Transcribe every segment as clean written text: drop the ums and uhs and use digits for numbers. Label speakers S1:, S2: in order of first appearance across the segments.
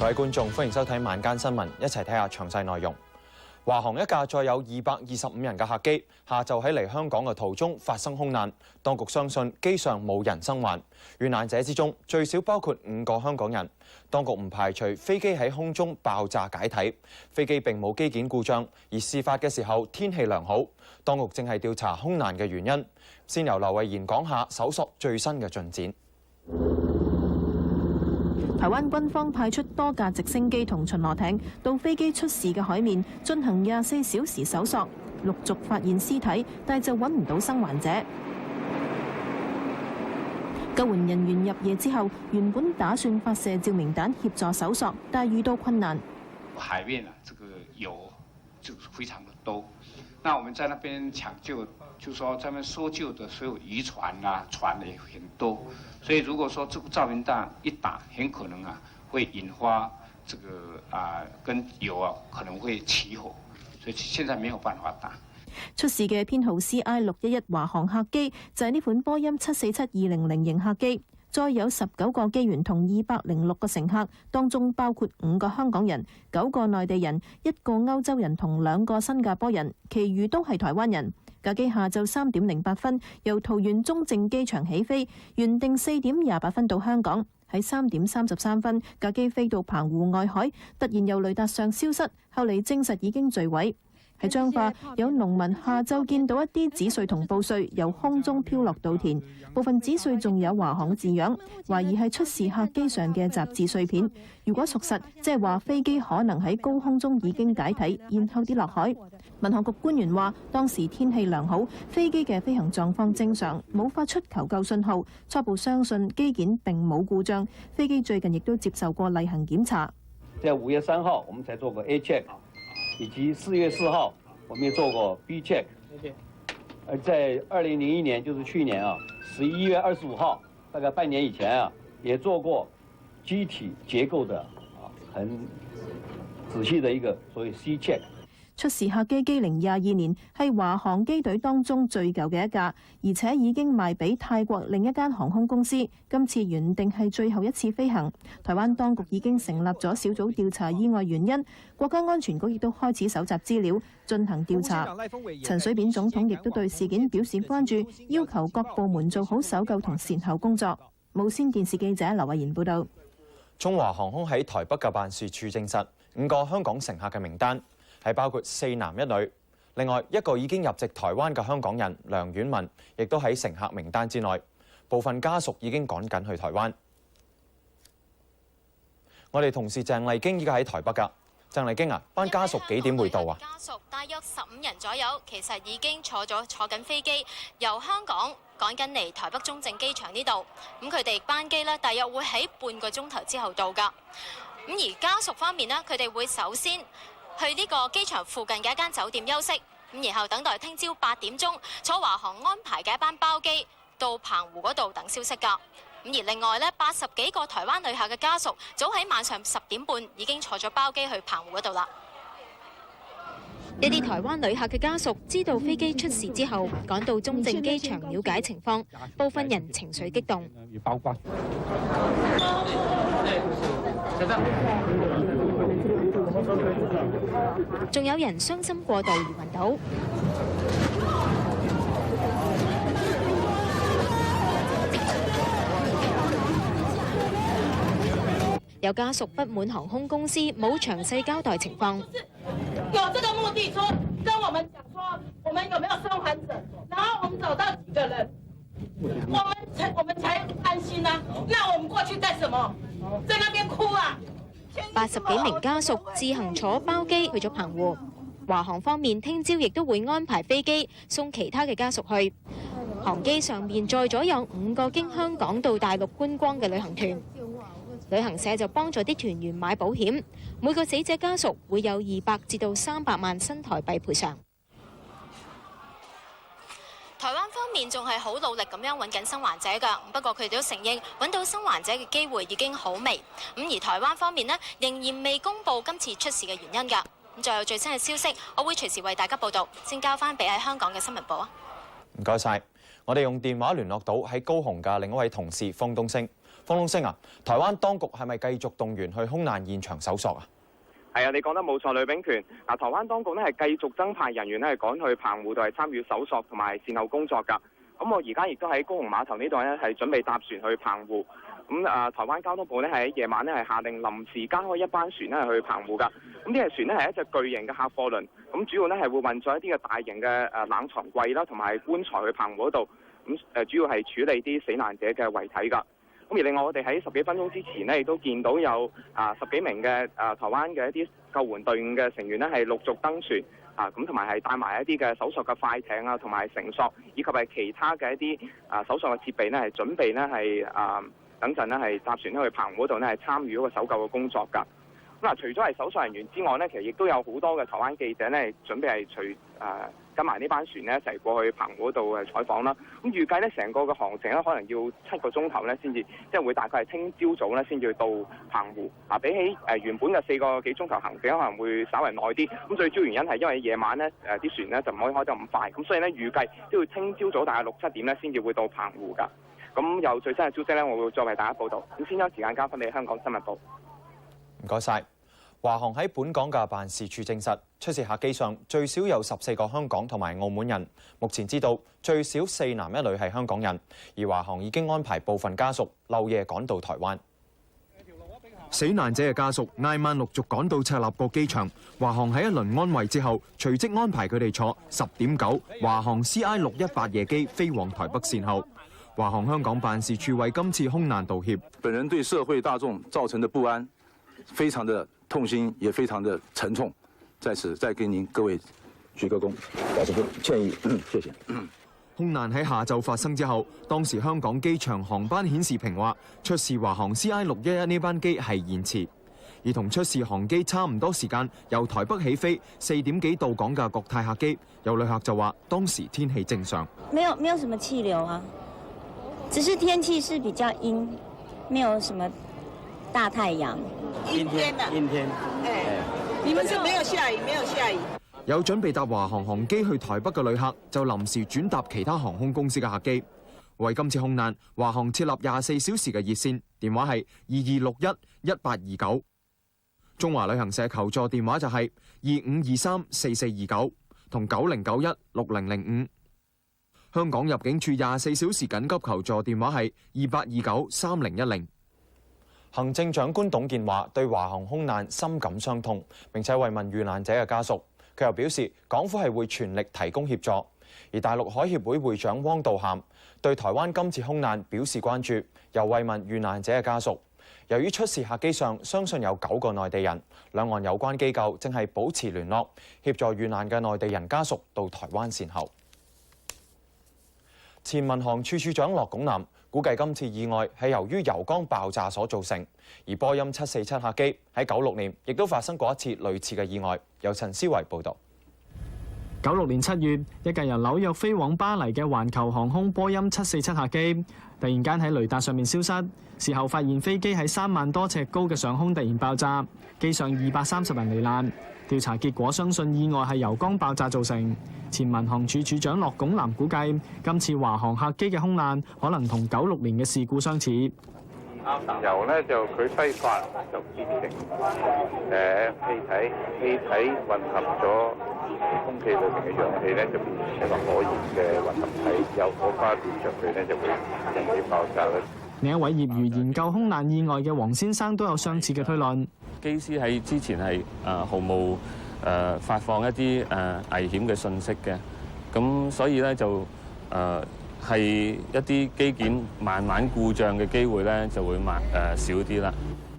S1: 各位觀眾，歡迎收睇晚間新聞，一齊睇下詳細內容。華航一架載有225人嘅客機，下晝喺嚟香港嘅途中發生空難，當局相信機上冇人生還。遇難者之中最少包括5個香港人。當局唔排除飛機喺空中爆炸解體，飛機並冇機件故障，而事發嘅時候天氣良好。當局正係調查空難嘅原因。先由劉慧賢講下搜索最新嘅進展。
S2: 台灣軍方派出多架直升機同巡邏艇到飛機出事嘅海面進行24小時搜索，陸續發現屍體，但就揾唔到生還者。救援人員入夜之後，原本打算發射照明彈協助搜索，但遇到困難。
S3: 海面這個油就非常的多，那我們在那邊搶救，就是說在那邊搜救的所有漁船啊，船也很多，所以如果說這個照明彈一打，很可能會引發這個跟油可能會起火，所以現在沒有辦法打。
S2: 出事嘅編號 CI611 華航客機就係呢款波音747-200型客機，載有19個機員同206個乘客，當中包括5個香港人、9個內地人、1個歐洲人同2個新加坡人，其餘都係台灣人。架機下晝3點08分由桃園中正機場起飛，原定4點28分到香港。喺3點33分，架機飛到澎湖外海，突然由雷達上消失，後嚟證實已經墜毀。喺彰化，有農民下晝見到一啲紙碎同布碎由空中飄落稻田，部分紙碎仲有華航字樣，懷疑係出事客機上嘅雜誌碎片。如果屬實，即係話飛機可能喺高空中已經解體，然後跌落海。民航局官員話，當時天氣良好，飛機嘅飛行狀況正常，冇發出求救信號，初步相信機件並冇故障。飛機最近亦都接受過例行檢查。
S4: 在5月3號，我們才做過 A check。以及4月4號，我們也做過 B check。而在2001年，就是去年11月25號，大概半年以前也做過機體結構的很仔細的一個所謂 C check。
S2: 出事客機機齡22年，係華航機隊當中最舊嘅一架，而且已經賣俾泰國另一間航空公司。今次原定係最後一次飛行。台灣當局已經成立咗小組調查意外原因，國家安全局亦都開始搜集資料進行調查。陳水扁總統亦都對事件表示關注，要求各部門做好搜救同善後工作。無線電視記者劉慧賢報道。
S1: 中華航空喺台北嘅辦事處證實5個香港乘客嘅名單，係包括4男1女，另外1個已經入籍台灣嘅香港人梁婉文，亦都喺乘客名單之內。部分家屬已經趕緊去台灣。我哋同事鄭麗京依家喺台北㗎。鄭麗京班家屬幾點會到啊？
S5: 家屬大約15人左右，其實已經坐緊飛機，由香港趕緊嚟台北中正機場呢度。咁佢哋班機呢，大約會喺半個鐘頭之後到㗎。咁而家屬方面呢，佢哋會首先去呢個機場附近嘅一間酒店休息，咁然後等待聽朝8點鐘坐華航安排嘅一班包機到澎湖嗰度等消息㗎。咁而另外呢，80幾個台灣旅客嘅家屬早喺晚上10點半已經坐咗包機去澎湖嗰度啦。一啲台灣旅客嘅家屬知道飛機出事之後，趕到中正機場了解情況，部分人情緒激動。仲有人傷心過度而暈倒。有家屬不滿航空公司冇詳細交代情況。
S6: 有這個目的說跟我們講說，我們有沒有生還者，然後我們找到幾個人，我們才安心啊。那我們過去幹什麼？在那邊哭啊
S5: ！80幾名家屬自行坐包機去咗澎湖。華航方面聽朝亦都會安排飛機送其他嘅家屬去。航機上面載咗有5個經香港到大陸觀光嘅旅行團。旅行社就幫助啲團員買保險，每個死者家屬會有200至到300萬新台幣賠償。台灣方面仲係好努力咁樣揾緊生還者㗎，不過佢哋都承認揾到生還者嘅機會已經好微。咁而台灣方面呢，仍然未公布今次出事嘅原因㗎。咁再有最新嘅消息，我會隨時為大家報道。先交翻俾喺香港嘅新聞部啊。
S1: 唔該晒，我哋用電話聯絡到喺高雄嘅另一位同事方東升。方東升啊，台灣當局係咪繼續動員去空難現場搜索啊？
S7: 係啊，你講得冇錯，呂秉權。台灣當局呢係繼續增派人員呢係趕去澎湖度係參與搜索同埋善後工作㗎。咁我而家亦都喺高雄碼頭呢度呢係準備搭船去澎湖。咁台灣交通部呢係喺夜晚呢係下令臨時加開一班船呢係去澎湖㗎。咁呢隻船呢係一隻巨型嘅客貨輪，咁主要呢係會運載一啲嘅大型嘅冷藏櫃啦，同埋棺材去澎湖嗰度。咁主要係處理啲死難者嘅遺體㗎。咁而另外，我哋喺10幾分鐘之前呢，亦都見到有10幾名嘅台灣嘅一啲救援隊伍嘅成員呢，係陸續登船咁同埋係帶埋一啲嘅搜索嘅快艇啊，同埋繩索，以及係其他嘅一啲搜索嘅設備呢，係準備呢係等陣呢係搭船去澎湖度呢係參與嗰個搜救嘅工作㗎。咁除咗係搜索人員之外呢，其實亦都有好多嘅台灣記者呢，準備係跟埋呢班船呢一齊過去澎湖度採訪啦。咁預計呢成個嘅航程呢，可能要7個鐘頭呢先至，即係會大概係聽朝早呢先至到澎湖。比起原本嘅4個幾鐘頭行程，可能會稍為耐啲。咁最主要原因係因為夜晚呢啲船呢就唔可以開得咁快，咁所以呢預計都要聽朝早大概6、7點呢先至會到澎湖㗎。咁有最新嘅消息呢，我會再為大家報導。咁先將時間交翻俾香港新聞部。
S1: 唔該晒。華航喺本港嘅辦事處證實，出事客機上最少有14個香港同埋澳門人。目前知道最少4男1女係香港人，而華航已經安排部分家屬漏夜趕到台灣。死難者嘅家屬挨晚陸續趕到赤鱲角機場，華航喺一輪安慰之後，隨即安排佢哋坐10.9華航 CI618夜機飛往台北善後。華航香港辦事處為今次空難道歉。
S8: 本人對社會大眾造成的不安，非常的痛心，也非常的沉重，在此再跟您各位鞠個躬，表示歉意。謝謝。
S1: 空難喺下晝發生之後，當時香港機場航班顯示屏話，出事華航 CI611呢班機係延遲，而同出事航機差唔多時間，由台北起飛4點幾到港嘅國泰客機，有旅客就話當時天氣正常，
S9: 沒有什麼氣流啊，只是天氣是比較陰，沒有什麼大太陽。
S4: 陰天。
S6: 你們是沒有下雨，沒有下雨。
S1: 有準備搭華航航機去台北嘅旅客就臨時轉搭其他航空公司嘅客機。為今次空難，華航設立24小時嘅熱線，電話係22611829。中華旅行社求助電話就係25234429同90916005。香港入境處24小時緊急求助電話係28293010。行政長官董建華對華航空難深感傷痛，並且慰問遇難者嘅家屬。佢又表示，港府係會全力提供協助。而大陸海協會會長汪道涵對台灣今次空難表示關注，又慰問遇難者嘅家屬。由於出事客機上相信有9個內地人，兩岸有關機構正係保持聯絡，協助遇難嘅內地人家屬到台灣善後。前民航處處長駱拱南估計今次意外係由於油缸爆炸所造成，而波音747客機喺96年亦都發生過一次類似嘅意外。由陳思維報導。
S10: 96年7月，一架由紐約飛往巴黎嘅環球航空波音747客機，突然間喺雷達上面消失。事後發現飛機喺3萬多尺高嘅上空突然爆炸，機上230人罹難。調查結果相信意外係油缸爆炸造成。前民航處處長駱拱南估計，今次華航客機嘅空難可能同96年嘅事故相似。
S11: 油呢就佢揮發就變成氣體混合咗空氣裏面嘅氧氣呢，就變成一個可燃嘅混合體，有火花點着佢呢，就會引起爆炸啦。
S10: 另一位業餘研究空難意外嘅黃先生都有相似嘅推論。
S12: 機師喺之前係毫無發放一啲危險嘅信息嘅，咁所以咧就係一啲機件慢慢故障嘅機會咧就會少啲啦。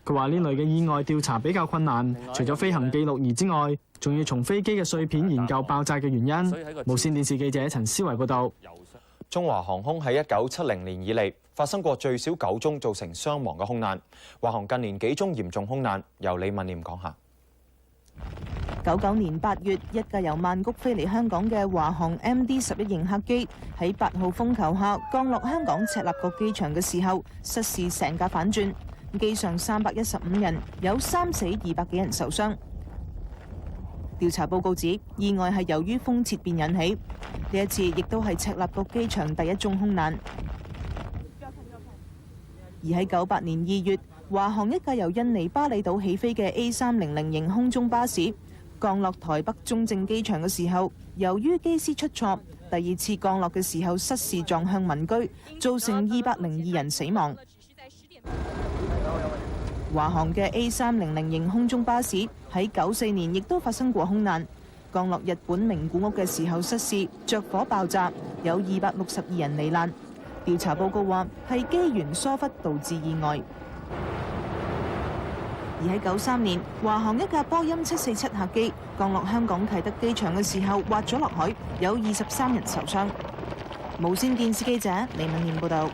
S10: 佢話呢類嘅意外調查比較困難，除咗飛行記錄儀之外，仲要從飛機嘅碎片研究爆炸嘅原因。無線電視記者陳思維報導。
S1: 中華航空喺1970年以嚟發生過最少9宗造成傷亡嘅空難。華航近年幾宗嚴重空難，由李敏念講下。
S2: 99年8月，一架由曼谷飛嚟香港嘅華航 MD-11型客機喺8號風球下降落香港赤鱲角機場嘅時候，失事成架反轉，機上315人，有3死200幾人受傷。調查報告指，意外係由於風切變引起。呢一次亦都係赤鱲角機場第一宗空難。
S13: 而喺98年2月，華航一架由印尼巴厘島起飛嘅 A300 型空中巴士降落台北中正機場嘅時候，由於機師出錯，第二次降落嘅時候失事撞向民居，造成202人死亡。華航嘅 A300 型空中巴士喺94年亦都發生過空難，降落日本名古屋嘅時候失事，着火爆炸，有262人罹難。調查報告話係機員疏忽導致意外。而喺93年，華航一架波音747客機降落香港啟德機場嘅時候滑咗落海，有23人受傷。無線電視記者李敏燕報道。